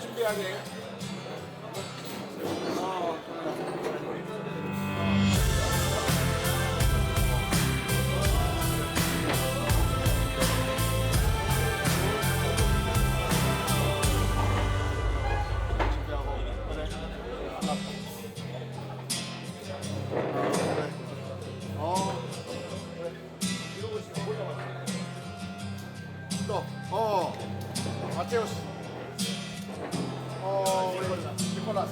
준비해야 돼. 마테오스. 니콜라스.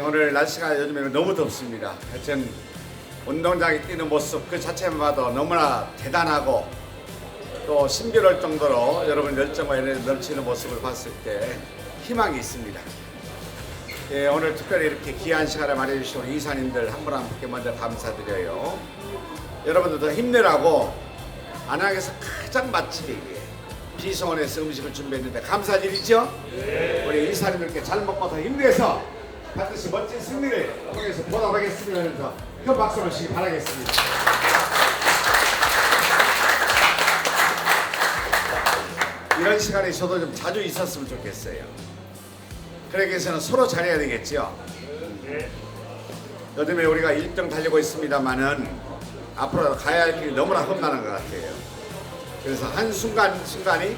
오늘 날씨가 요즘에 너무 덥습니다. 하여튼 운동장에 뛰는 모습 그 자체만 봐도 너무나 대단하고 또 신비로울 정도로 여러분 열정과 에너지 넘치는 모습을 봤을 때 희망이 있습니다. 오늘 특별히 이렇게 귀한 시간을 마련해 주신 우리 이사님들 한 분 한 분께 먼저 감사드려요. 여러분들도 힘내라고 안양에서 가장 맛집이기에 비서원에서 음식을 준비했는데 감사드리죠? 네. 우리 이사님들께 잘 먹고 더 힘내서 반드시 멋진 승리를 통해서 보답하겠습니다. 하면서 큰 박수 주시기 바라겠습니다. 이런 시간이 있어도 좀 자주 있었으면 좋겠어요. 그러기 위해서는 서로 잘해야 되겠죠? 네. 요즘에 우리가 1등 달리고 있습니다만은 앞으로 가야 할 길이 너무나 험난한 것 같아요. 그래서 한순간순간이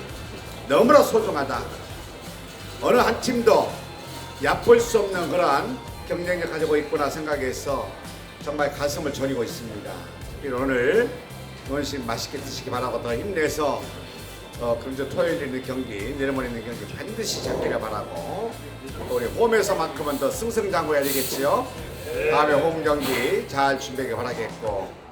너무나 소중하다. 어느 한 팀도 얕볼 수 없는 그러한 경쟁력 가지고 있구나 생각해서 정말 가슴을 저리고 있습니다. 오늘 음식 맛있게 드시기 바라고 더 힘내서 금주 토요일에 있는 경기, 내일모레 있는 경기 반드시 잡기를 바라고 우리 홈에서만큼은 더 승승장구해야 되겠죠. 다음에 홈 경기 잘 준비하기 바라겠고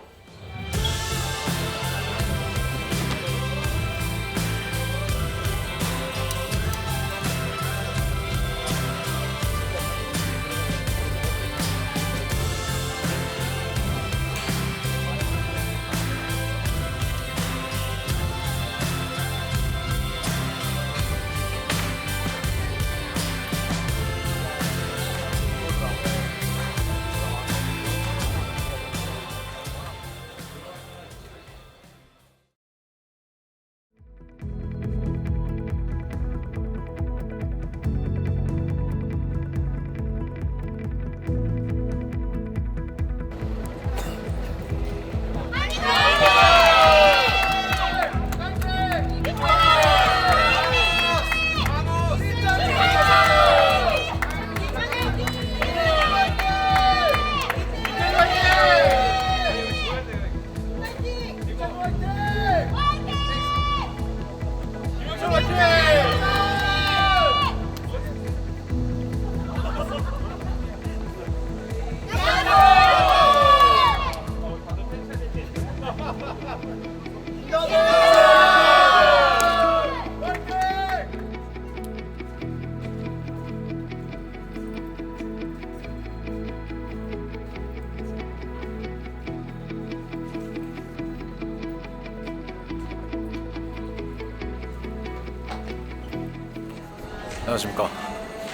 안녕하십니까.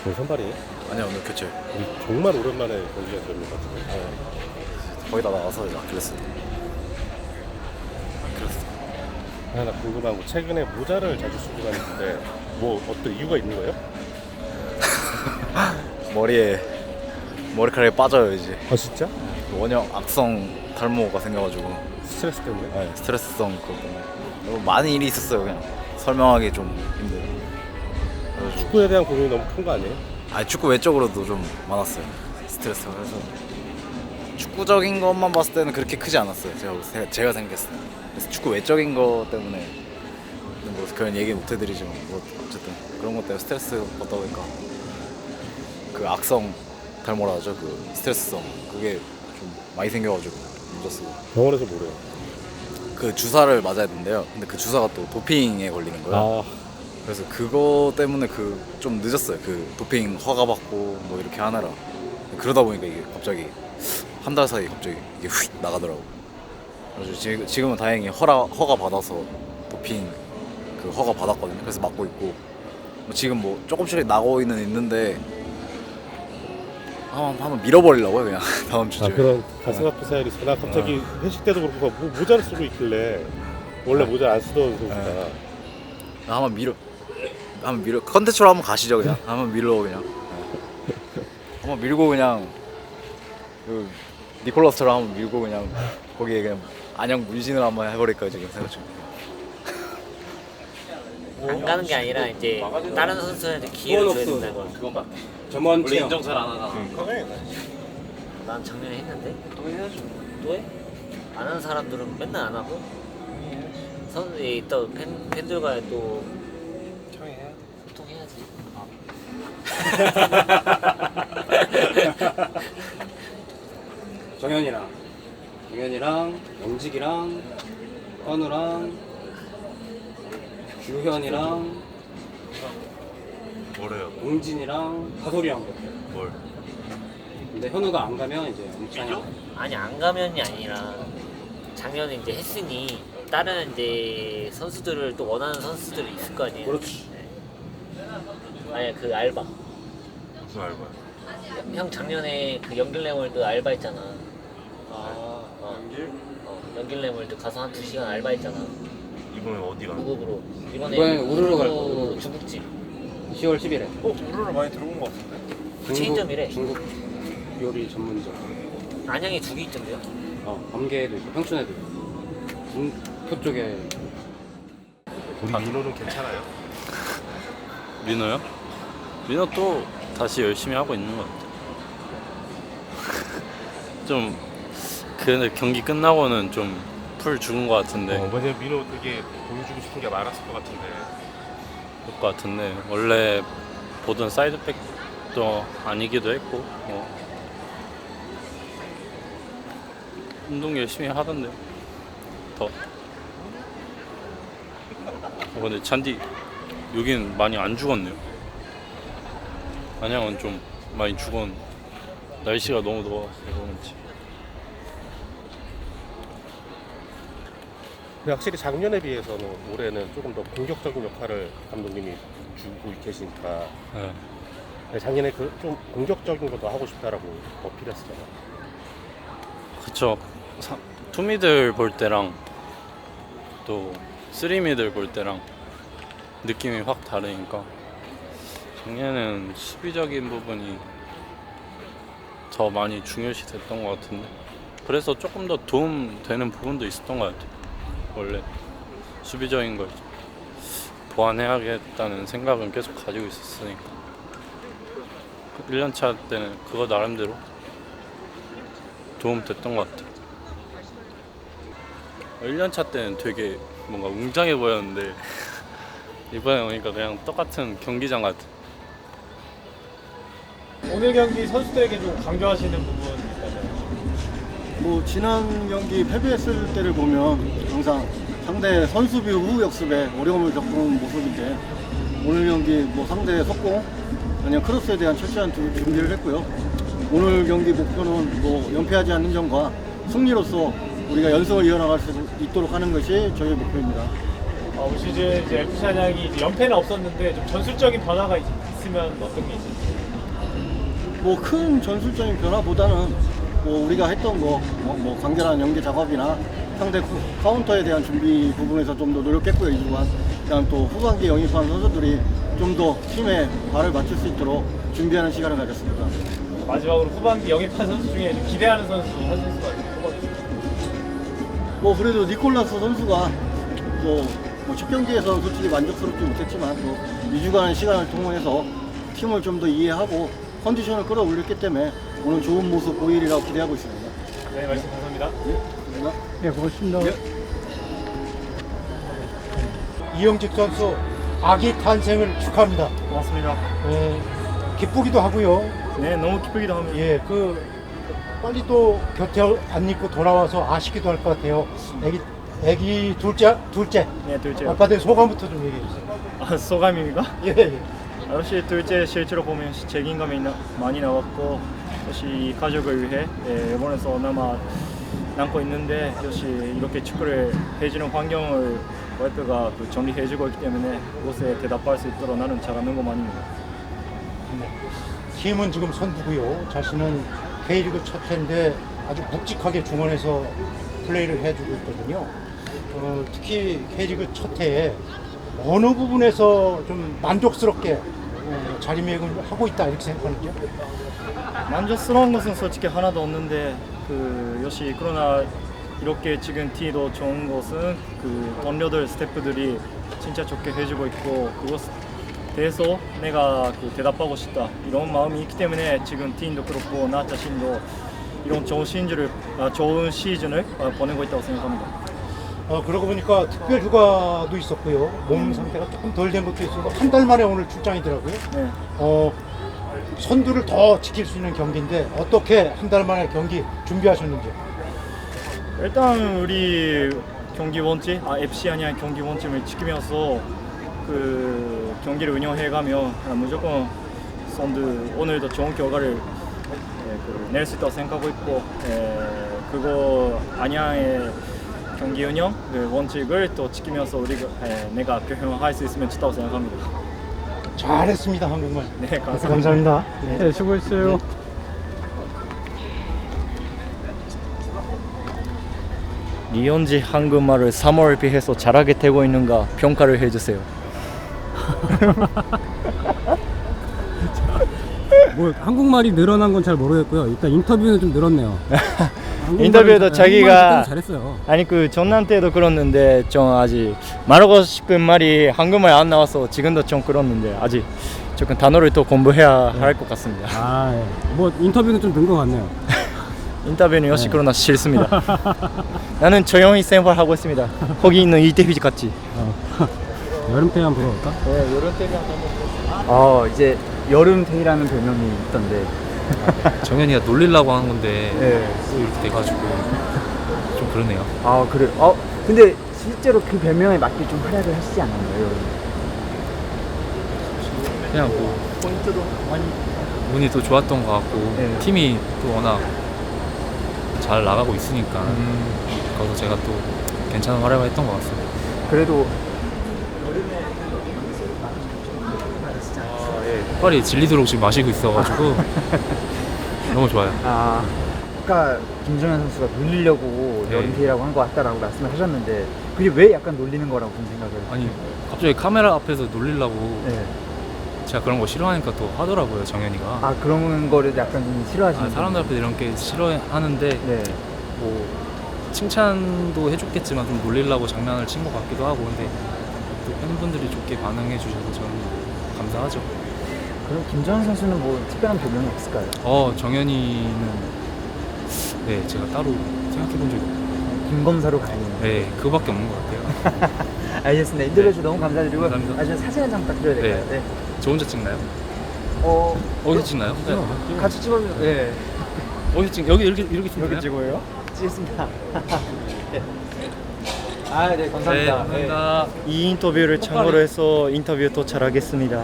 오늘 선발이에요? 아니요, 오늘 교체. 우리 정말 오랜만에 경기가 되는 것 같은데. 거의 다 나와서 이제 아킬레스. 하나 궁금한 거, 최근에 모자를 자주 쓰고 다니는데 뭐 어떤 이유가 있는 거예요? 머리에 머리카락이 빠져요 이제. 아 진짜? 원형 악성 탈모가 생겨가지고. 스트레스 때문에? 네, 스트레스성 그거 때문에. 너무 많은 일이 있었어요. 그냥 설명하기 좀 힘들어요. 그래가지고. 축구에 대한 고민이 너무 큰 거 아니에요? 아니 축구 외적으로도 좀 많았어요. 스트레스가. 그래서 축구적인 것만 봤을 때는 그렇게 크지 않았어요. 제가 생각했을 때. 그래서 축구 외적인 것 때문에 뭐 그런 얘기 못 해드리지만 뭐 어쨌든 그런 것 때문에 스트레스 받다 보니까 그 악성 탈모라 하죠. 그 스트레스성 그게 좀 많이 생겨가지고 문자 쓰고. 병원에서 뭐래요? 그 주사를 맞아야 된대요. 근데 그 주사가 또 도핑에 걸리는 거예요. 그래서 그거 때문에 그 좀 늦었어요. 그 도핑 허가 받고 뭐 이렇게 하느라. 그러다 보니까 이게 갑자기 한 달 사이 갑자기 이게 휙 나가더라고. 그래서 지금은 다행히 허가 받아서 도핑 그 허가 받았거든요. 그래서 맞고 있고 지금 뭐 조금씩 나고 있는데 한번 밀어버리려고요 그냥 다음 주쯤에. 그런 가슴 아픈 사연이 있어. 나 갑자기 회식 때도 그렇고 모자를 쓰고 있길래 원래 모자 안 쓰던 소리가. 한번 한번 밀어 컨텐츠로 한번 가시죠 그냥. 한번 밀어 그냥. 네. 한번 밀고 그냥 그 니콜라스처럼 한번 밀고 그냥 거기에 그냥 안양 문신을 한번 해버릴까 지금 생각 중. 안 가는 게 아니라 이제 다른 선수한테 기회를 줘야 된다는 거야. 그건 맞. 전원 원래 인정 잘 안 하나. 난 작년에 했는데 또 해야죠. 또 해? 안 하는 사람들은 맨날 안 하고 또 팬들과 또 소통해야지. 정현이랑 영직이랑 현우랑 유현이랑 뭐래요? 용진이랑 다솔이랑 뭘? 근데 현우가 안 가면 이제 엄청 아니 안 가면이 아니라 작년에 이제 했으니 다른 이제 선수들을 또 원하는 선수들이 있을 거 아니에요. 그렇지. 아니 그 알바. 무슨 알바야? 형 작년에 그 연길레몰드 알바했잖아. 연길레몰드 가서 한 2시간 알바했잖아. 이번에 어디 가는? 무급으로. 이번에 우르르 갈 거고. 중국집. 10월 10일에 우르르 많이 들어본 것 같은데? 체인점이래. 중국 요리 전문점. 안양에 2개 있던데요? 밤계에도 있고 평촌에도 있고 표 쪽에 우리 민호는 괜찮아요? 민호요? 민호 또 다시 열심히 하고 있는 것 같아요. 좀 그 경기 끝나고는 좀 풀 죽은 것 같은데 왜냐면 민호 되게 보여주고 싶은 게 많았을 것 같은데. 그럴 것 같은데 원래 보던 사이드백도 아니기도 했고 운동 열심히 하던데 더. 근데 잔디 여긴 많이 안 죽었네요. 안양은 좀 많이 죽었. 날씨가 너무 더워서 그런지. 근데 확실히 작년에 비해서는 올해는 조금 더 공격적인 역할을 감독님이 주고 계시니까 네. 작년에 그 좀 공격적인 것도 하고 싶다라고 어필했었잖아. 그쵸. 투미들 볼 때랑 또 쓰리미들 볼 때랑 느낌이 확 다르니까 작년에는 수비적인 부분이 더 많이 중요시 됐던 것 같은데 그래서 조금 더 도움 되는 부분도 있었던 것 같아요. 원래 수비적인 걸 보완해야겠다는 생각은 계속 가지고 있었으니까 1년차 때는 그거 나름대로 도움 됐던 것 같아요. 1년차 때는 되게 뭔가 웅장해 보였는데 이번에 오니까 그냥 똑같은 경기장 같아. 오늘 경기 선수들에게 좀 강조하시는 부분 있다면? 뭐 지난 경기 패배했을 때를 보면 항상 상대 선수비 후 역습에 어려움을 겪은 모습인데 오늘 경기 뭐 상대 속공 아니면 크로스에 대한 철저한 준비를 했고요. 오늘 경기 목표는 뭐 연패하지 않는 점과 승리로서 우리가 연승을 이어나갈 수 있도록 하는 것이 저희의 목표입니다. 올 시즌 이제 FC 안양이 이제 연패는 없었는데 좀 전술적인 변화가 있으면 어떤 게 있을지? 뭐 큰 전술적인 변화보다는 뭐 우리가 했던 거 뭐 간결한 연계 작업이나 상대 카운터에 대한 준비 부분에서 좀 더 노력했고요. 이 주간 그다음 또 후반기 영입한 선수들이 좀 더 팀에 발을 맞출 수 있도록 준비하는 시간을 가졌습니다. 마지막으로 후반기 영입한 선수 중에 좀 기대하는 선수 한 선수가 있어요. 뭐 그래도 니콜라스 선수가 첫 경기에서는 솔직히 만족스럽지 못했지만 또 2주간의 시간을 통해서 팀을 좀 더 이해하고 컨디션을 끌어올렸기 때문에 오늘 좋은 모습 보이리라고 기대하고 있습니다. 네, 말씀 감사합니다. 네, 고맙습니다. 이영직 선수 아기 탄생을 축하합니다. 고맙습니다. 기쁘기도 하고요. 네, 너무 기쁘기도 합니다. 예, 빨리 또 곁에 안 있고 돌아와서 아쉽기도 할 것 같아요. 애기 둘째. 네, 둘째. 아빠 된 소감부터 좀 얘기해 주세요. 소감입니까? 예. 역시 둘째 실제로 보면 책임감이 많이 나왔고 역시 가족을 위해 일본에서 남고 있는데 역시 이렇게 축구를 해주는 환경을 와이프가 정리해주고 있기 때문에 그것에 대답할 수 있도록 나는 잘하는 것만입니다. 팀은 지금 선두고요. 자신은 K리그 첫 해인데 아주 묵직하게 중원에서 플레이를 해주고 있거든요. 특히 K리그 첫 해에 어느 부분에서 좀 만족스럽게 자리매김을 하고 있다 이렇게 생각하는지요? 만족스러운 것은 솔직히 하나도 없는데 역시 그러나 이렇게 지금 티도 좋은 것은 동료들 스태프들이 진짜 좋게 해주고 있고 그것에 대해서 내가 대답하고 싶다 이런 마음이 있기 때문에 지금 팀도 그렇고 나 자신도 이런 좋은 시즌을 보내고 있다고 생각합니다. 그러고 보니까 특별 휴가도 있었고요. 몸 상태가 조금 덜 된 것도 있어서 한 달 만에 오늘 출장이더라고요. 네. 선두를 더 지킬 수 있는 경기인데 어떻게 한 달 만에 경기 준비하셨는지요? 일단 우리 경기 원칙, FC 아니야 경기 원칙을 지키면서 경기를 운영해가면 무조건 선두 오늘도 좋은 결과를 낼 수 있다고 생각하고 있고 그거 안양의 경기 운영 원칙을 또 지키면서 내가 표현할 수 있으면 좋다고 생각합니다. 잘했습니다, 한국말. 네, 감사합니다. 감사합니다. 네, 수고했어요. 리온지 한국말을 3월에 비해서 잘하게 되고 있는가 평가를 해주세요. 뭐 한국말이 늘어난 건 잘 모르겠고요. 일단 인터뷰는 좀 늘었네요. 인터뷰도 자기가 잘했어요. 아니 전남 때도 그랬는데 좀 아직 말하고 싶은 말이 한국말 안 나와서 지금도 좀 그렇는데 아직 조금 단어를 또 공부해야 할 것 같습니다. 뭐 인터뷰는 좀 는 것 같네요. 인터뷰는 역시 그러나 싫습니다. 나는 조용히 생활하고 있습니다. 거기 있는 이태휘지 같이. 여름태희 한번 불러볼까? 네, 여름태휘 한번. 이제 여름태희라는 별명이 있던데 정현이가 놀리려고 하는 건데 네. 또 이렇게 돼가지고 좀 그러네요. 그래. 근데 실제로 그 별명에 맞게 좀 활약을 하시지 않았나요? 여름? 그냥 뭐 포인트도 많이. 운이 또 좋았던 것 같고 네. 팀이 또 워낙 잘 나가고 있으니까 거기서 제가 또 괜찮은 활약을 했던 것 같습니다. 그래도 빨리 질리도록 지금 마시고 있어가지고 너무 좋아요. 아까 김정현 선수가 놀리려고 네. 여름태희라고 한 것 같다라고 말씀을 하셨는데 그게 왜 약간 놀리는 거라고 좀 생각을 아니 갑자기 카메라 앞에서 놀리려고 네. 제가 그런 거 싫어하니까 또 하더라고요, 정현이가. 그런 거를 약간 좀 싫어하시는 사람들 앞에 이런 게 싫어하는데 네. 뭐 칭찬도 해줬겠지만 좀 놀리려고 장난을 친 것 같기도 하고 근데 또 팬분들이 좋게 반응해 주셔서 저는 감사하죠. 그럼 김정현 선수는 뭐 특별한 별명이 없을까요? 정현이는 네 제가 따로 생각해 본 적이 없어요. 김검사로 가는. 네 그거밖에 없는 것 같아요. 알겠습니다. 인터뷰 해주셔서 너무 감사드리고 감사합니다. 나중에 사진 한 장 부탁드려야 될까요? 네. 저 혼자 찍나요? 어디서 찍나요? 네. 같이 찍으면 네. 어디서 찍? 여기 이렇게 찍나요? 여기 찍어요? 찍겠습니다. 네, 네, 감사합니다. 감사합니다. 이 인터뷰를 참고로 해서 인터뷰 또 잘하겠습니다.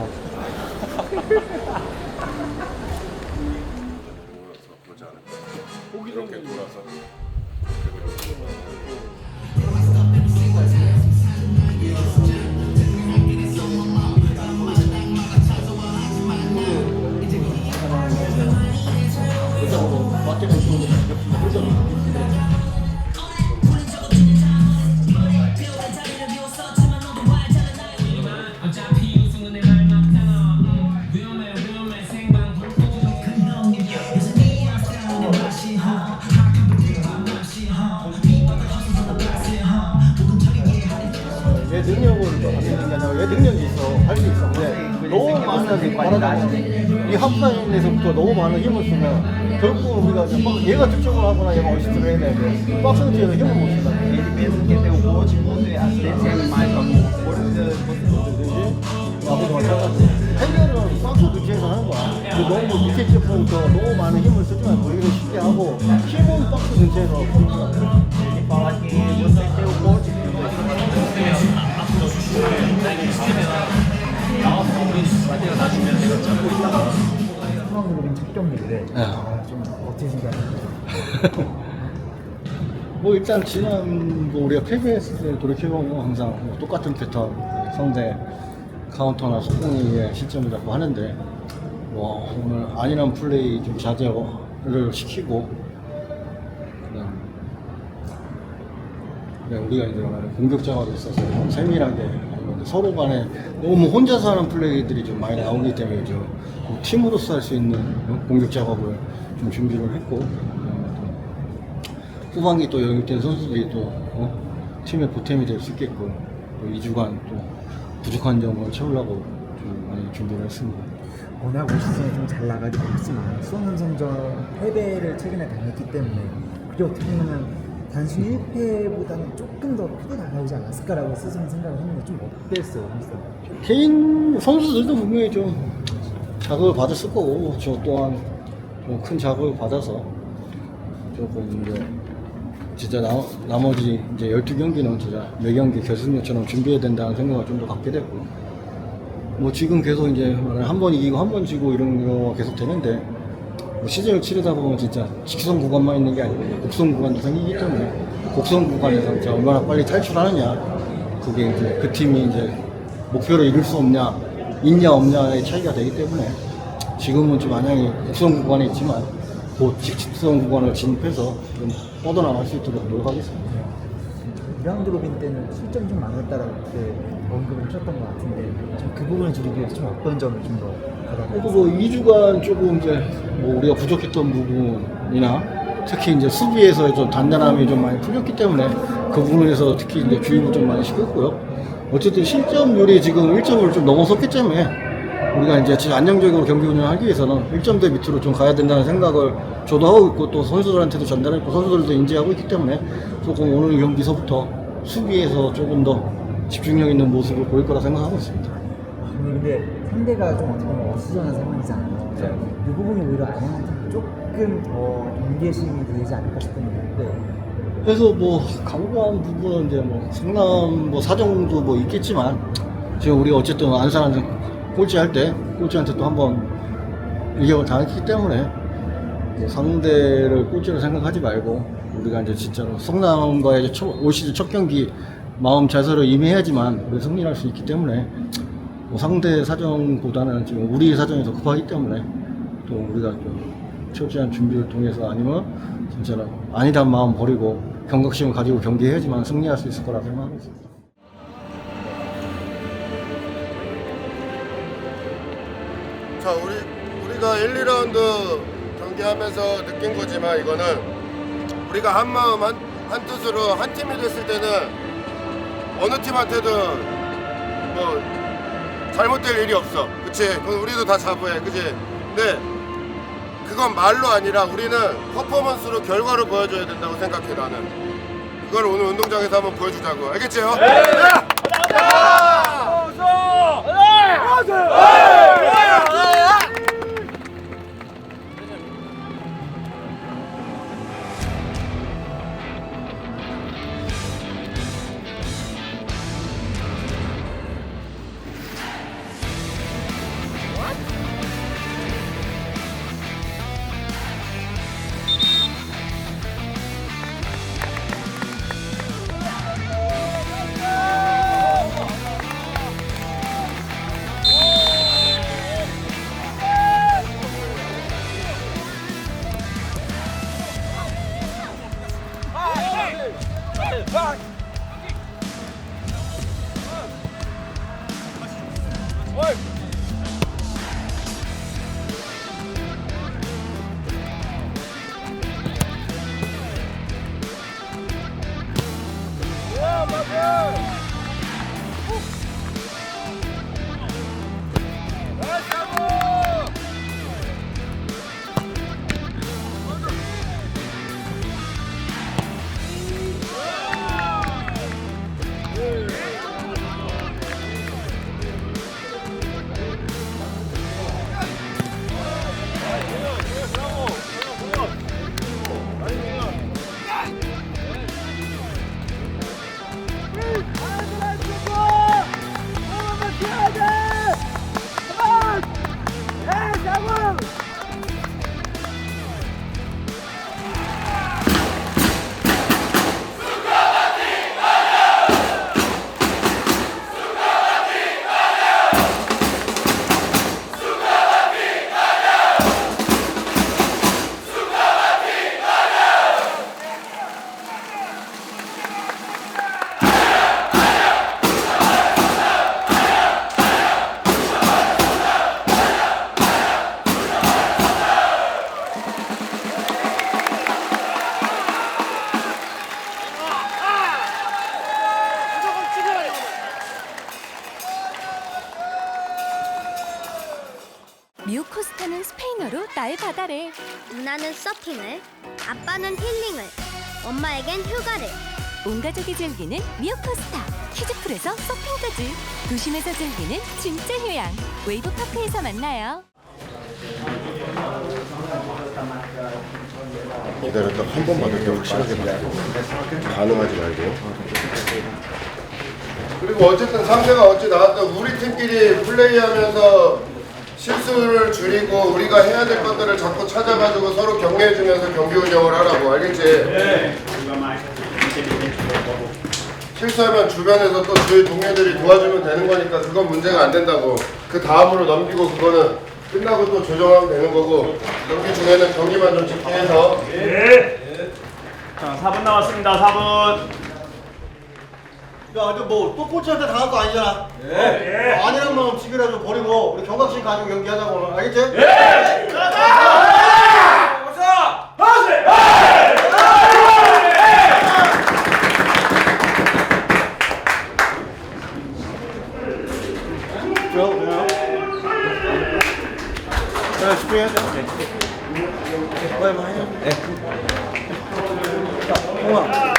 이렇게 돌아서. 얘 능력을 하는 게 아니라 얘 능력이 있어, 할 수 있어. 근데 너무 많은 말하자면 이 합사인에서부터 너무 많은 힘을 쓰면 결국 우리가 이제 막 얘가 득점을 하거나 얘가 어시스트를 해야 되는데 박스 뒤에서 힘을 못 쓴다. 나도 마찬가지. 해결은 박스 뒤에서 하는 거야. 근데 너무 밑에 제품부터 너무 많은 힘을 쓰지 말고 우리가 쉽게 하고 힘은 박스 근처에서 보니까. 좀 어떻게 생각하세요? 뭐 일단 지난 뭐 우리가 KBS 때 돌이켜보면 항상 뭐 똑같은 패턴 상대 카운터나 속공에 실점을 잡고 하는데 뭐 오늘 안일한 플레이 좀 자제를 시키고 그다음 우리가 이제 공격자가 있어서 세밀하게 서로 간에 너무 혼자서 하는 플레이들이 좀 많이 나오기 때문에 좀 팀으로서 할 수 있는 공격 작업을 좀 준비를 했고 후반기 또 영입된 선수들이 또 팀의 보탬이 될 수 있게끔 또 2주간 또 부족한 점을 채우려고 좀 많이 준비를 했습니다. 워낙 올 시즌에 좀 잘 나가지고 있지만 수원삼성전 패배를 최근에 당했기 때문에 그게 어떻게 보면 단순히 1패보다는 조금 더 크게 다가오지 않았을까라고 스스로 생각을 했는데 좀 어땠어요? 개인 선수들도 분명히 좀 자극을 받았을 거고 저 또한 좀 큰 자극을 받아서 조금 이제 진짜 나머지 이제 12경기는 진짜 매 경기 결승전처럼 준비해야 된다는 생각을 좀 더 갖게 됐고 뭐 지금 계속 이제 한 번 이기고 한 번 지고 이런 거 계속 되는데 뭐 시즌을 치르다 보면 진짜 직선 구간만 있는 게 아니고 곡선 구간도 생기기 때문에 곡선 구간에서 진짜 얼마나 빨리 탈출하느냐 그게 이제 그 팀이 이제 목표를 이룰 수 없냐 있냐 없냐의 차이가 되기 때문에 지금은 좀 만약에 곡선 구간에 있지만 곧 직선 구간을 진입해서 좀 뻗어나갈 수 있도록 노력하겠습니다. 2라운드 로빈 때는 실점이 좀 많았다라고 그때 언급을 하셨던 것 같은데 좀 그 부분을 줄이기 위해서 좀 어떤 점을 좀 더 그리고 뭐 2주간 조금 이제 뭐 우리가 부족했던 부분이나 특히 이제 수비에서 좀 단단함이 좀 많이 풀렸기 때문에 그 부분에서 특히 이제 주의를 좀 많이 시켰고요. 어쨌든 실점률이 지금 1점을 좀 넘어섰기 때문에 우리가 이제 진짜 안정적으로 경기 운영하기 위해서는 1점대 밑으로 좀 가야 된다는 생각을 저도 하고 있고 또 선수들한테도 전달했고 선수들도 인지하고 있기 때문에 조금 오늘 경기서부터 수비에서 조금 더 집중력 있는 모습을 보일 거라 생각하고 있습니다. 근데 상대가 좀 어떻게 보면 어수선한 상황이잖아요. 이 부분이 오히려 안양한테 조금 더 경계심이 되지 않을까 싶은데 그래서 뭐 강구한 부분은 이제 뭐 성남 뭐 사정도 뭐 있겠지만 지금 우리가 어쨌든 안산한테 꼴찌할 때 꼴찌한테 또 한번 이격을 당했기 때문에 뭐 상대를 꼴찌로 생각하지 말고 우리가 이제 진짜로 성남과의 올 시즌 첫 경기 마음 자세로 임해야지만 우리 승리할 수 있기 때문에 뭐 상대 사정보다는 지금 우리 사정이 더 급하기 때문에 또 우리가 좀 철저한 준비를 통해서 아니면 진짜로 아니란 마음 버리고 경각심을 가지고 경기해야지만 승리할 수 있을 거라 생각하고 있습니다. 자, 우리가 1, 2라운드 경기하면서 느낀 거지만 이거는 우리가 한 마음 한 뜻으로 한 팀이 됐을 때는 어느 팀한테든 뭐 잘못될 일이 없어. 그치? 그건 우리도 다 자부해. 그치? 근데 그건 말로 아니라 우리는 퍼포먼스로 결과로 보여줘야 된다고 생각해 나는. 그걸 오늘 운동장에서 한번 보여주자고. 알겠지요? 네! 미오코스타는 스페인어로 나의 바다래. 누나는 서핑을, 아빠는 힐링을, 엄마에겐 휴가를. 온 가족이 즐기는 미오코스타. 키즈풀에서 서핑까지. 도심에서 즐기는 진짜 휴양. 웨이브파크에서 만나요. 기다렸다 한 번 받을 때 확실하게 받고 반응하지 말고. 그리고 어쨌든 상대가 어찌 나왔든 우리 팀끼리 플레이하면서 실수를 줄이고 우리가 해야 될 것들을 자꾸 찾아가지고 서로 격려해주면서 경기 운영을 하라고. 알겠지? 실수하면 주변에서 또 주위 동료들이 도와주면 되는 거니까 그건 문제가 안 된다고. 그 다음으로 넘기고 그거는 끝나고 또 조정하면 되는 거고, 경기 중에는 경기만 좀 집중해서. 자, 4분 남았습니다. 4분. 야, 이제 뭐또 코치한테 당할 거 아니잖아. 아니란 마음 지금이라도 버리고 우리 경각심 가지고 경기하자고 오늘. 알겠지? 자, 집중해야 돼. 빨리 많이 해. 네. 자, 형아.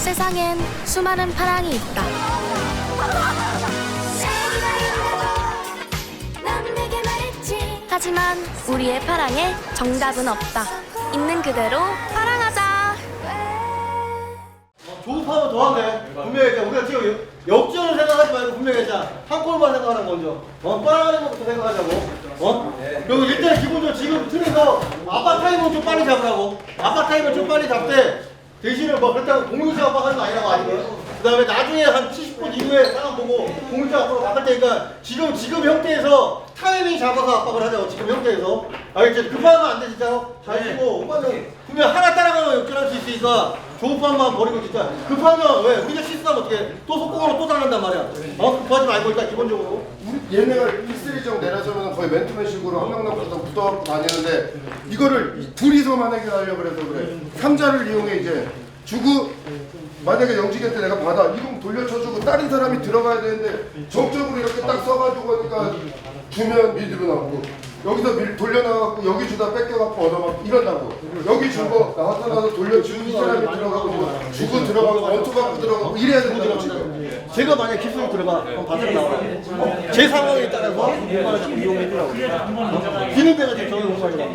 세상엔 수많은 파랑이 있다. 하지만 우리의 파랑에 정답은 없다. 있는 그대로 파랑하자. 조급하면 더한데 분명히 했잖아. 우리가 지금 역전을 생각하지 말고 분명히 했잖아. 한 골만 생각하는 먼저. 빨아가는 것부터 생각하자고. 그리고 일단 기본적으로 지금 틀에서 아빠 타임은 좀 빨리 잡으라고. 아빠 타임을 좀 빨리 잡되 대신에 뭐 그렇다고 공유수 압박하는 거 아니라고 아니고요. 그 다음에 나중에 한 70분 이후에 상황 보고 공유수 압박으로 바꿀 테니까 지금 형태에서 타이밍 잡아서 압박을 하자고. 지금 형태에서 알겠지? 급하면 안 돼 진짜로. 잘 치고 오빠는 분명 하나 따라가면 역전할 수 있으니까 조급한 마음 버리고 진짜 급하면 왜 우리가 실수하면 어떻게 또 속공으로 또 당한단 말이야. 급하지 말고 일단 기본적으로 얘네가 1-3정 내려서면 거의 맨투맨식으로 한 명 남고서 붙어 다니는데 이거를 둘이서만 해결하려고 그래서 그래. 3자를 이용해 이제 주고 만약에 영직한테 내가 받아 이동 돌려쳐주고 다른 사람이 들어가야 되는데 정적으로 이렇게 딱 써가지고 하니까 주면 미드로 나오고 여기서 돌려나가고 여기 주다 뺏겨갖고 얻어맞고 이런다고. 여기 주고 나와서 돌려주고 이 사람이 들어가고 뭐 주고 들어가고 원투 받고 들어가고 이래야 되거든요 지금. 제가 만약 기술이 들어가 그럼 받으러 나와요. 제 상황에 따라서 공간을 좀 이용해주라고. 기능대가 지금 저희 공간이라고.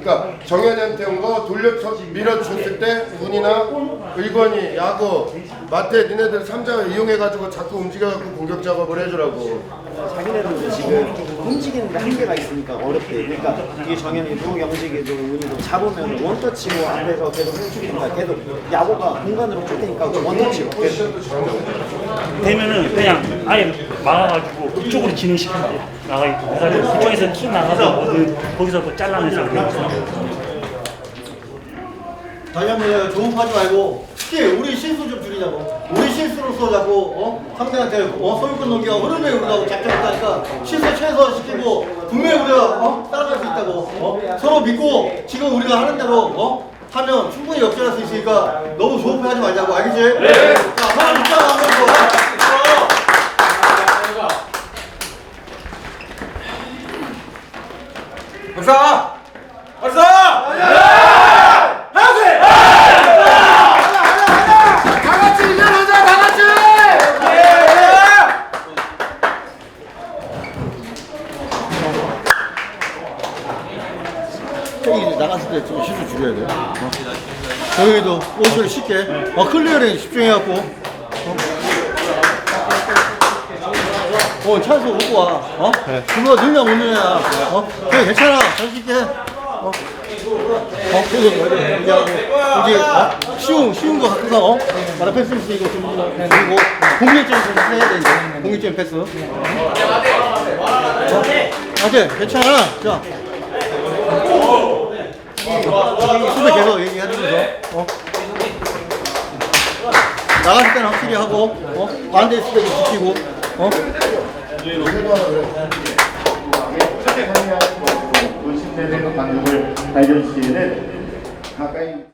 그러니까 정현이한테 온 거 밀어줬을 때 문이나 의건이 야구 마태 니네들 3자 이용해가지고 자꾸 움직여갖고 공격 작업을 해주라고. 자기네들도 지금 움직이는데 한계가 있으니까 어렵대. 그러니까 이게 정현이도 영직이도 운이도 잡으면 원터치로 앞에서 계속 해주니까 계속 야구가 공간으로 줄 테니까 원터치로 계속 되면은 그냥 아예 막아가지고 그쪽으로 진행시키면 돼. 나가있고 그래서 그쪽에서 킥 나가서 거기서 뭐 잘라내서 다시 한번 조급하지 말고 특히 우리 실수 좀 줄이자고. 우리 실수로서 자꾸 상대한테 소유권 넘기가 흐름에 우리가 작정했다니까 실수 최소화시키고 분명히 우리가 따라갈 수 있다고. 서로 믿고 지금 우리가 하는 대로 하면 충분히 역전할 수 있으니까 너무 조급하지 말자고. 알겠지? 네. 자, 서로 믿자고 한번 더. 박사! 박사! 다같이 일어나자 다같이! 형이 이제 나갔을 때 좀 실수 줄여야 돼. 저희도 오늘 쉽게 클리어에 집중해갖고 찬스 오고 와. 그거 늘냐 못 늘냐. 그래 괜찮아. 잘 쓸게. 계속 얘기하고 이제 쉬운 거 항상 마라 패스 이거 좀 그리고 공격점 패스 해야 돼 이제. 공격점 패스. 오케이 괜찮아. 자. 수비 계속 얘기해주면서 나갈 때는 확실히 하고 반대 있을 때도 지키고 의심되는 방법을 발견 시에는 가까이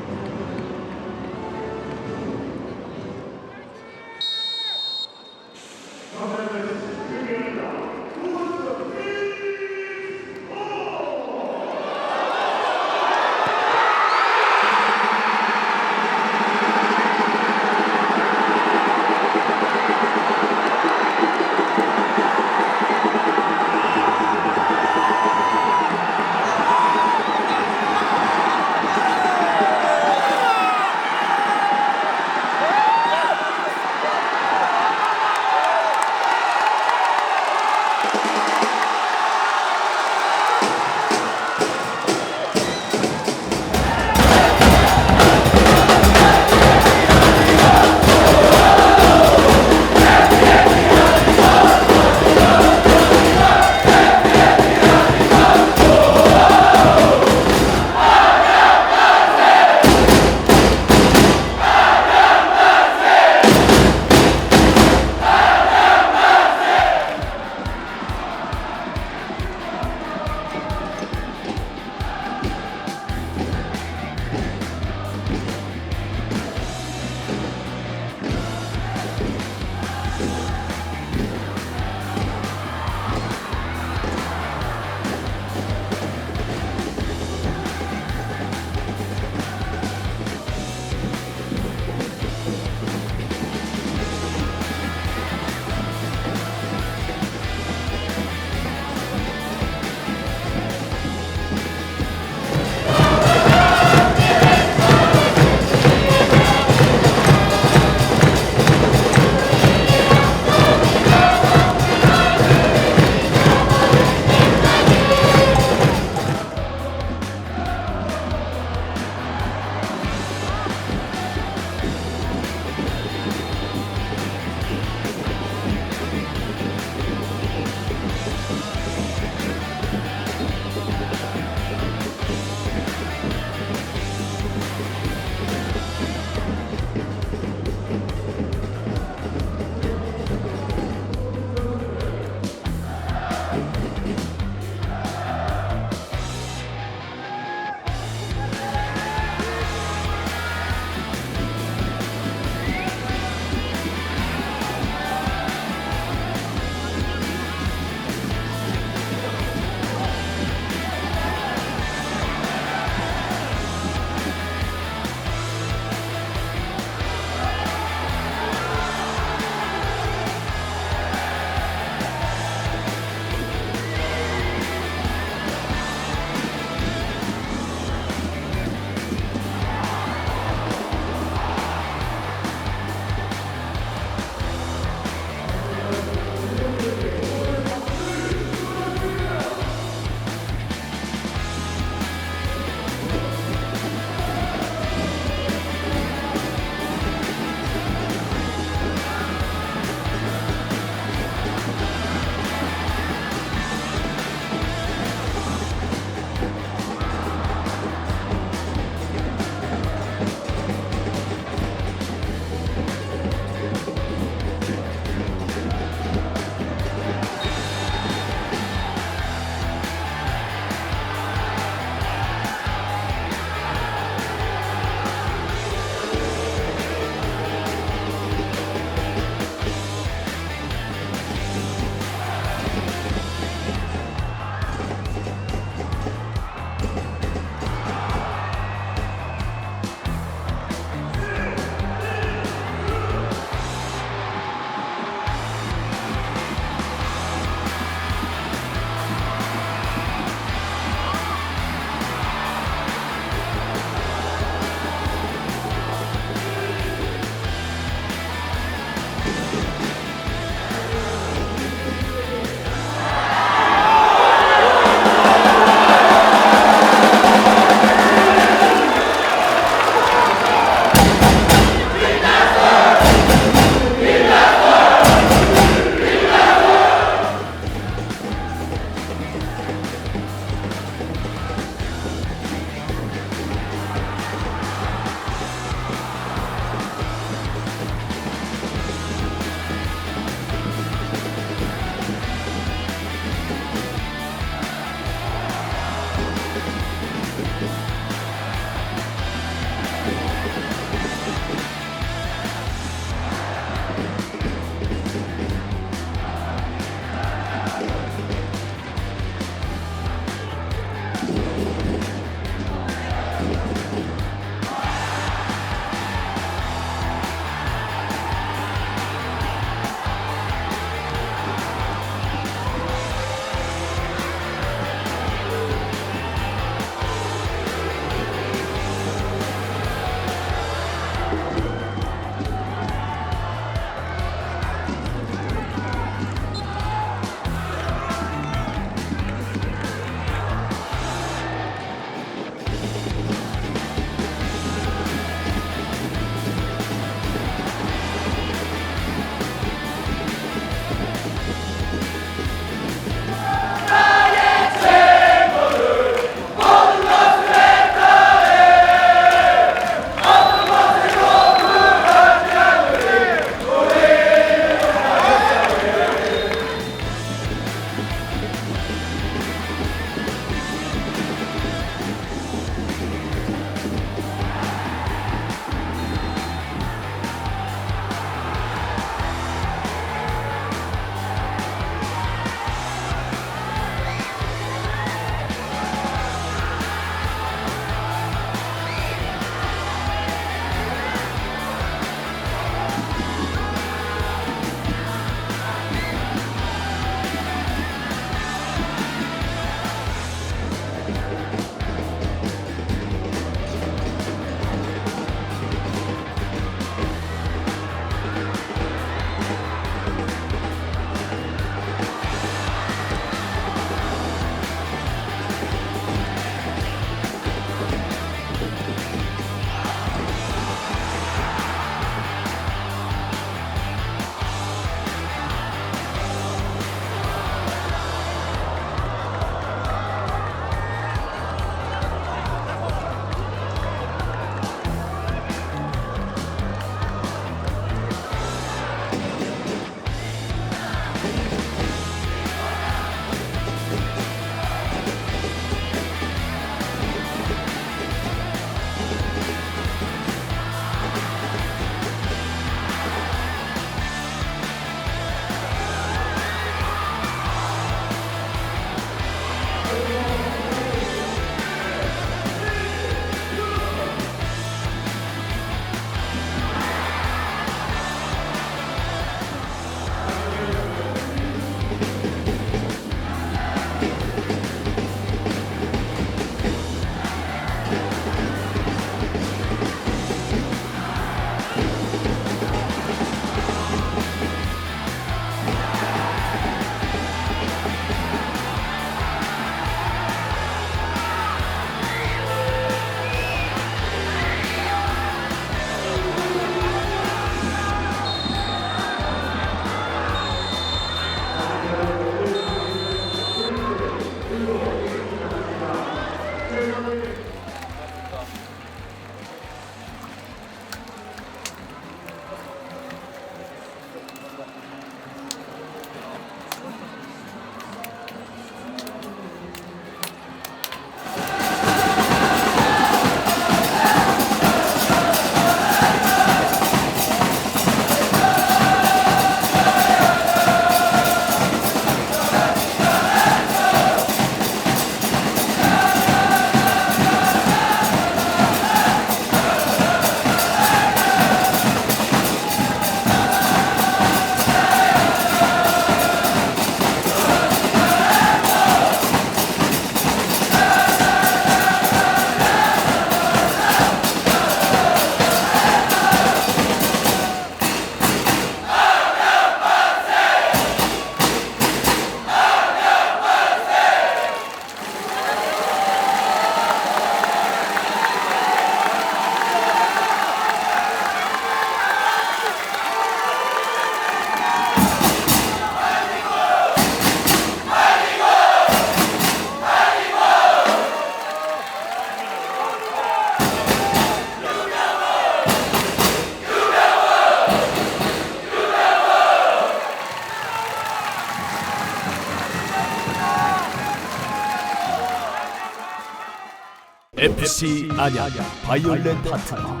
FC 안양 바이올렛 파트너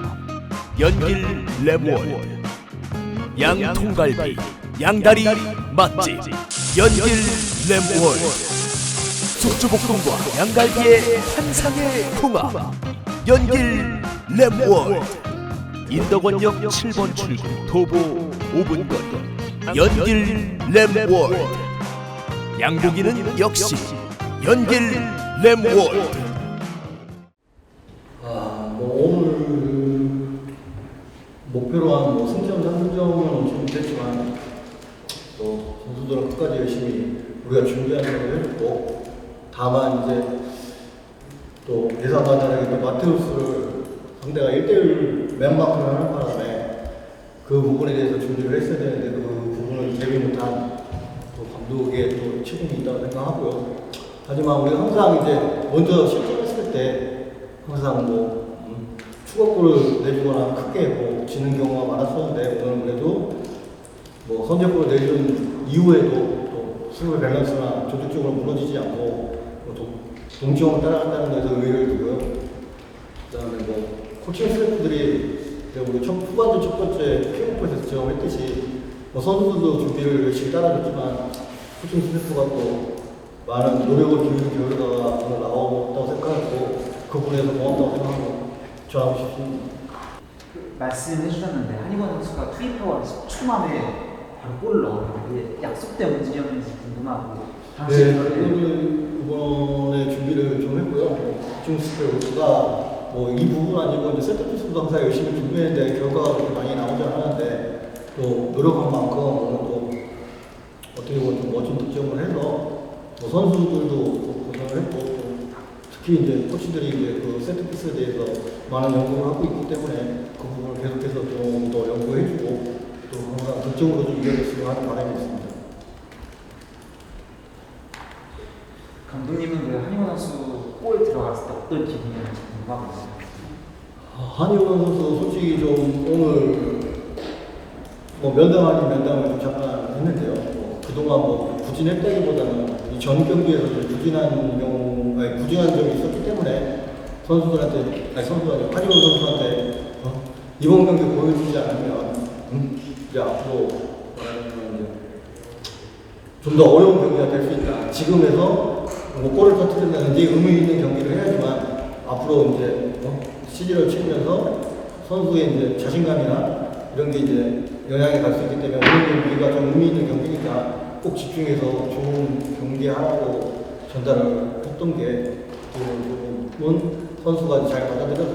연길 랩월드 양통갈비 양다리 맛집 연길 랩월드 숙주볶음과 양갈비의 환상의 궁합 연길 랩월드 인덕원역 7번 출구 도보 5분 거리 연길 랩월드 양고기는 역시 연길 랩월드. 오늘 목표로 한 뭐 승점 3점은 준비했지만 또 선수들은 끝까지 열심히 우리가 준비한 대로 해줬고, 다만 이제 또 예상과 다르게 또 마테우스를 상대가 1대1 맨마크를 하는 바람에 그 부분에 대해서 준비를 했어야 되는데 그 부분을 대비 못한 또 감독의 또 책임이 있다고 생각하고요. 하지만 우리가 항상 이제 먼저 실점했을 때 항상 뭐 추가골을 내주거나 크게 뭐 지는 경우가 많았었는데, 오늘은 그래도 뭐 선제골을 내준 이후에도 또 수비 밸런스나 조직적으로 무너지지 않고 또 동지형을 따라간다는 데서 의의를 두고요. 그다음에 뭐 코칭 스태프들이 우리 후반전 첫 번째 킥오프에서 지적했듯이 뭐 선수들도 준비를 열심히 따라줬지만 코칭 스태프가 또 많은 노력을 기울인 결과가 오늘 나왔다고 생각하고 그 부분에서 고맙다고 생각하고 전하고 싶습니다. 말씀해 주셨는데 한희건 선수가 투입하고 10초 만에 바로 골을 넣었는데 약속된 움직임인지 궁금하고 네, 이번에 준비를 좀 했고요. 코칭 스태프가 뭐 이 부분 아니고 이제 세트피스도 항상 열심히 준비했는데 결과가 그렇게 많이 나오지 않았는데 또 노력한 만큼 오늘 또 어떻게 보면 좀 멋진 득점을 해서 뭐 선수들도 고생을 했고 또 특히 이제 코치들이 이제 그 세트피스에 대해서 많은 연구를 하고 있기 때문에 그 부분을 계속해서 좀 더 연구해주고 또 항상 득점으로 좀 이겨냈으면 하는 바람이 있습니다. 감독님은 그 한희건 선수 골 들어갔을 때 어떤 기분이었는지 궁금하거든요. 한희건 선수 솔직히 좀 오늘 뭐 면담 아닌 면담을 좀 잠깐 했는데요. 뭐 그동안 뭐 부진했다기보다는 이 전 경기에서 부진한 점이 있었기 때문에 선수들한테, 아니 선수가 아니라 한희건 선수한테 이번 경기 보여주지 않으면 이제 앞으로 좀 더 어려운 경기가 될 수 있다. 지금에서 뭐 골을 터뜨린다는 게 의미 있는 경기를 해야지만 앞으로 이제 시즌을 치면서 선수의 이제 자신감이나 이런 게 이제 영향이 갈 수 있기 때문에 오늘 경기가 좀 의미 있는 경기니까 꼭 집중해서 좋은 경기하라고 전달을 했던 게 그 선수가 잘 받아들여서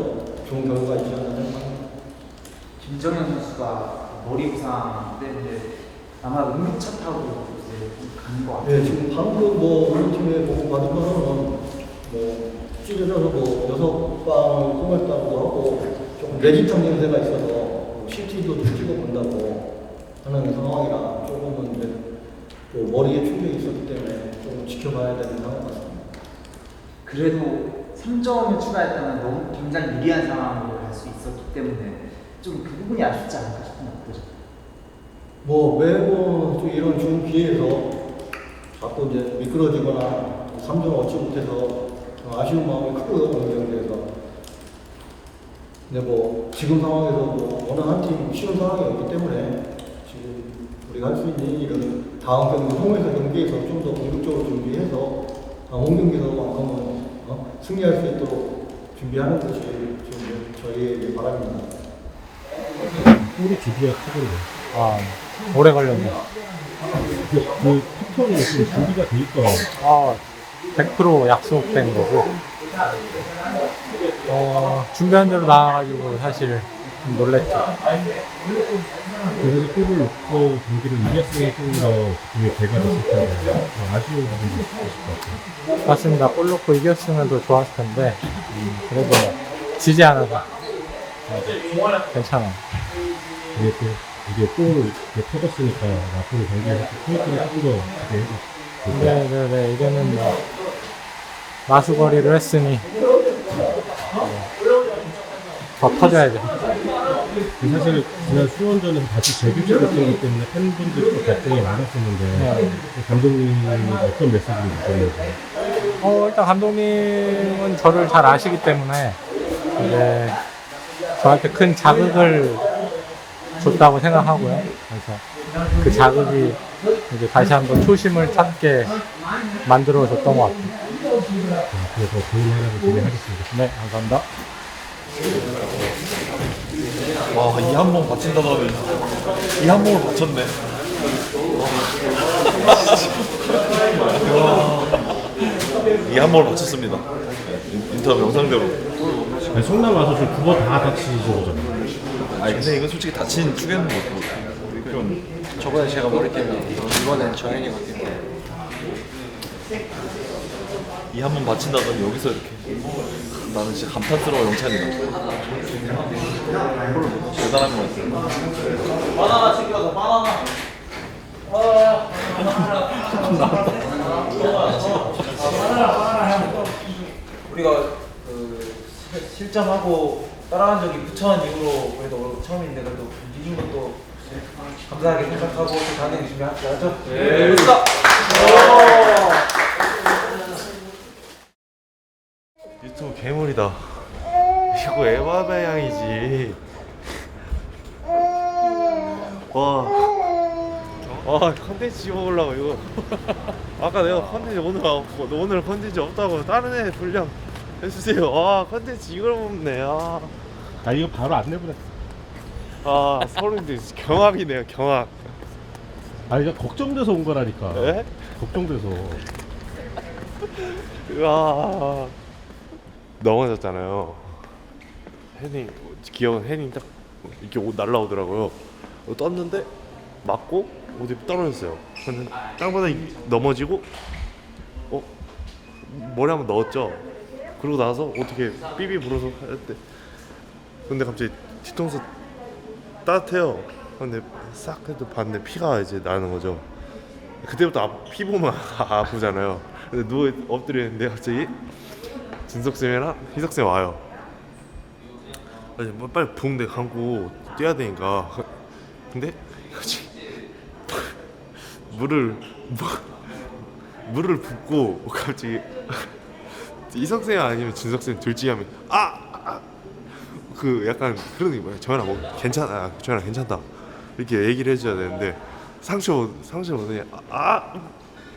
좋은 결과가 있지 않나 생각합니다. 김정현 선수가 머리 부상 때문에 아마 응급차 타고 이제 가는 것 같아요. 네, 지금 방금 뭐 우리 팀에 보고 받은 거는 뭐 찢어져서 뭐 6방을 끊었다고 하고 조금 내진탕 냄새가 있어서 CT도 좀 찍어본다고 하는 상황이라 조금은 이제 또 머리에 충격이 있었기 때문에 조금 지켜봐야 되는 상황 같습니다. 그래도 3점을 추가했다면 너무 굉장히 유리한 상황으로 갈 수 있었기 때문에 좀 그 부분이 아쉽지 않을까 싶은데 어떠죠? 뭐 매번 또 이런 좋은 기회에서 자꾸 이제 미끄러지거나 3점을 얻지 못해서 아쉬운 마음이 크고요, 오늘 경기에서. 근데 뭐 지금 상황에서 뭐 어느 한 팀 쉬운 상황이 없기 때문에 지금 우리가 할 수 있는 일은 다음 경기 홈에서 경기에서 좀 더 공격적으로 준비해서 홈 경기에서만큼은 승리할 수 있도록 준비하는 것이 지금 저희의 바람입니다. 우리 드디어 타버리네. 아, 오래 걸렸네. 그 패턴이 지금 준비가 돼 있어. 아, 100% 약속된 거고. 준비한 대로 나와가지고 사실 좀 놀랬죠. 그래서 골을 넣고 경기를 이겼으면 좀더 그게 배가 됐을 텐데 아쉬운 부분이 있을 것 같아요. 맞습니다. 골 넣고 이겼으면 더 좋았을 텐데 그래도 지지 않아서 괜찮아요. 이게 골을 이렇게 터졌으니까 앞으로 경기에서 포인트를 좀더 기대해서. 네, 이제는 뭐 마수거리를 했으니 더 터져야죠. 사실 지난 수원전에서 다시 재교체됐기 때문에 팬분들이 또 갈등이 많았었는데 감독님이 어떤 메시지를 주셨는지. 일단 감독님은 저를 잘 아시기 때문에 이제 저한테 큰 자극을 줬다고 생각하고요. 그래서 그 자극이 이제 다시 한번 초심을 찾게 만들어줬던 것 같아요. 그래서 좋은 하라고 기대하겠습니다. 네, 감사합니다. 와, 이 한 번 바친다고 하면 이 한 번을 바쳤네. 이 한 번을 바쳤습니다. 인터뷰 영상대로. 성남 와서 지금 9번 다 다치신 거잖아요. 아니 근데 이건 솔직히 다친 축에는 못 좀. 저번에 제가 머리띠면 이번엔 정현이가 뛰고 이 한 번 받친다더니 여기서 이렇게 나는 진짜 감탄스러워 영찬이다. 대단한 것 같아. 바나나 챙겨서 바나나. 우리가 그 실점하고 따라간 적이 부천 이후로 그래도 처음인데 그래도 이긴 것도 감사하게 생각하고 또 다른 준비하죠. 네. 유튜브 괴물이다. 이거 에바베 양이지. 와 컨텐츠 찍어보려고 이거. 아까 내가 컨텐츠 오늘 컨텐츠 없다고 다른 애 분량 해주세요. 아 컨텐츠 이걸 먹네. 나 이거 바로 안 내보냈어. 서른인데 경악이네요 경악. 이거 걱정돼서 온 거라니까. 네? 걱정돼서. 으아 넘어졌잖아요. 기억은 혜니 딱 이렇게 날라오더라고요. 떴는데 맞고 어디 떨어졌어요. 저는 땅바닥에 넘어지고 머리 한번 넣었죠. 그러고 나서 어떻게 삐삐 불어서 했대. 근데 갑자기 뒤통수 따뜻해요. 근데 싹 해도 봤는데 피가 이제 나는 거죠. 그때부터 피 보면 아프잖아요. 근데 누워 엎드리는데 갑자기 진석 쌤이랑 희석 쌤 와요. 빨리 붕대 감고 뛰어야 되니까. 근데 물을 붓고 갑자기 희석 쌤 아니면 진석 쌤 둘 중에 하면 그 약간 그런 게 뭐야. 정현아 뭐 괜찮아. 정현아 괜찮다. 이렇게 얘기를 해줘야 되는데 상처 오더니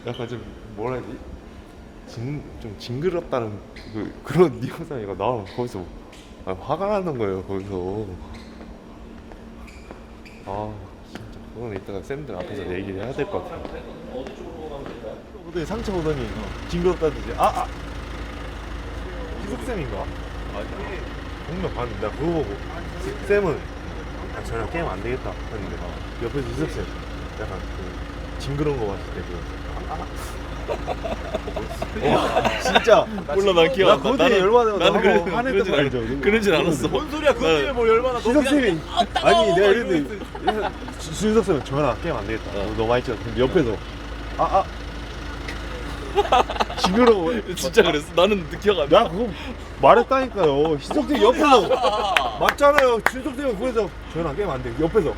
약간 좀 뭐라 해야 되지? 좀 징그럽다는 그런 뉘앙스가 나오면 거기서 화가 나는 거예요. 거기서 진짜 그건 이따가 쌤들 앞에서 얘기를 해야 될 것 같아요. 오더니 상처 오더니 징그럽다든지 희석쌤인가? 분명 봤는데 나 그거 보고 쌤은 저랑 게임 안 되겠다 했는데 옆에서 희석쌤 약간 징그러운 거 봤을 때 진짜 몰라 난 기억 안 나. 그거 되게 열받아요. 나는 화냈던 거 알죠? 그러진 않았어. 뭔 소리야? 그것 때문에 뭘 열받아? 희석쌤이 아니 내가 이랬는데 준석쌤은 정현아 게임 안 되겠다. 너 많이 찍었어. 근데 옆에서 징그러워. 진짜 그랬어? 나는 기억 안 나. 나 그거 말했다니까요. 희석쌤 옆에서 맞잖아요. 준석쌤은 그래서 정현아 게임 안 돼. 옆에서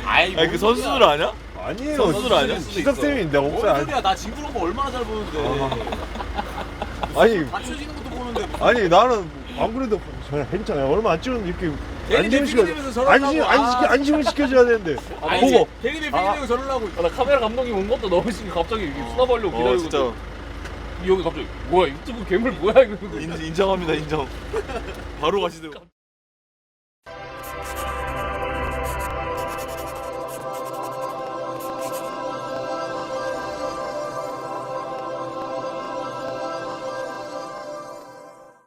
아니 그 선수들 아니야? 아니에요. 선수들 아니야? 희석쌤이 내가 목소리 뭔 소리야? 나 징그러운 거 얼마나 잘 보는데. 아니 맞춰지는 것도 보는데. 아니 나는 안 그래도 정현아 괜찮아요. 얼마 안 찍었는데 이렇게 안심을 시켜줘야 되는데 보고 대리대 피디님이 저러려고. 나 카메라 감독님 온 것도 너무 갑자기 수납하려고 기다리고. 진짜. 여기 갑자기 뭐야 유튜브 괴물 뭐야 이거. 인정합니다 인정. 바로 가시더라고.